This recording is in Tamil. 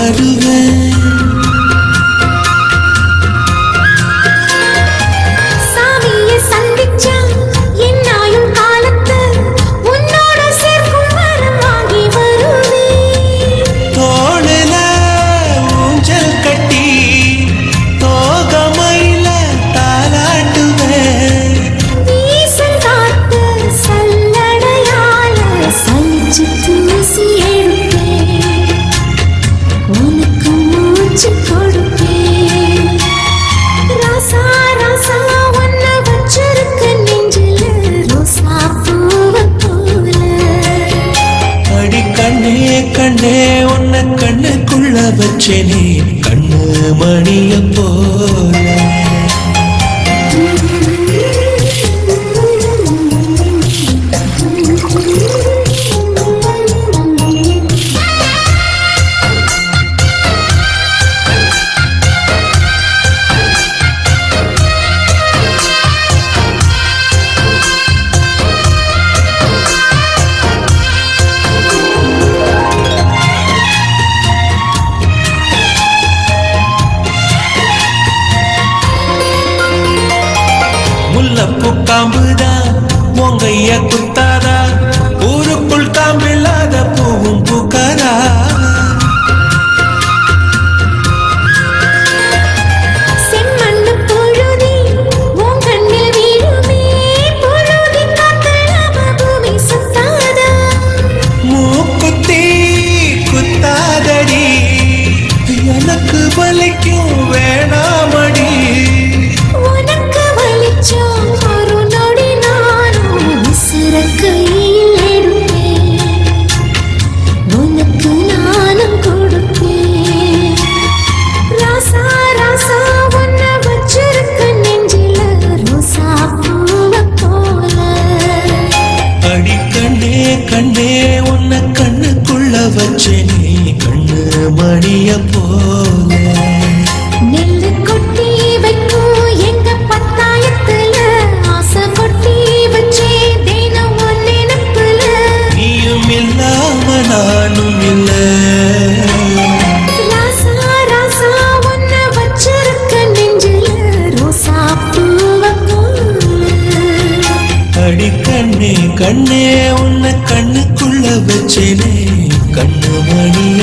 வருவேன். சாமியை சந்திச்சா என்னாயும் காலத்து உன்னோட சேர்க்கும் வரம் வாங்கி வருவேன். தோளுல ஊஞ்சல் கட்டி தோகமையில தாலாட்டுவேன். வீசும் காத்து சல்லடையால சலிச்சு தூசி எடுப்பேன். உனக்கு மூச்சு கொடுப்பேன். ராசா ராசா உன்னை வச்சிருக்க நெஞ்சில ரோசா பூவை போல. அடி கண்ணே கண்ணே உன்னை கண்ணுக்குள்ள வச்சேனே கண்ணு மணிய போல. முல்லப்பூ காம்புதான் உங்கைய குத்தாதா, ஊருக்குள் காம்பில்லாத பூவும் பூக்காதா. செம்மண்ணு பொழுதி உன் கண்ணில் வீழுமே. பொழுதி காத்தலாம பூமி சுத்தாதா. மூக்குத்தி குத்தாதடி எனக்கு வலிக்கும் வேணாமடி. உனக்கு வலிச்சோம் ஒரு நொடி நானும் விசிற கையில் எடுப்பேன். உனக்கு நானும் கொடுப்பேன். ராசா ராசா உன்னை வச்சிருக்க நெஞ்சில ரோசா பூவை போல. அடி கண்ணே கண்ணே உன்னை கண்ணுக்குள்ள வச்சேனே கண்ணு மணிய போல. நெல்லு கொட்டி வைக்கும் எங்க பத்தாயத்துல ஆசை கொட்டி வச்சே தினம் உன் நினைப்புல. நீயும் இல்லாம நானும் இல்ல. ராசா ராசா உன்னை வச்சிருக்க நெஞ்சில ரோசா பூவை போல. அடி கண்ணே கண்ணே உன்னை கண்ணுக்குள்ள வச்சேனே கண்ணு மணிய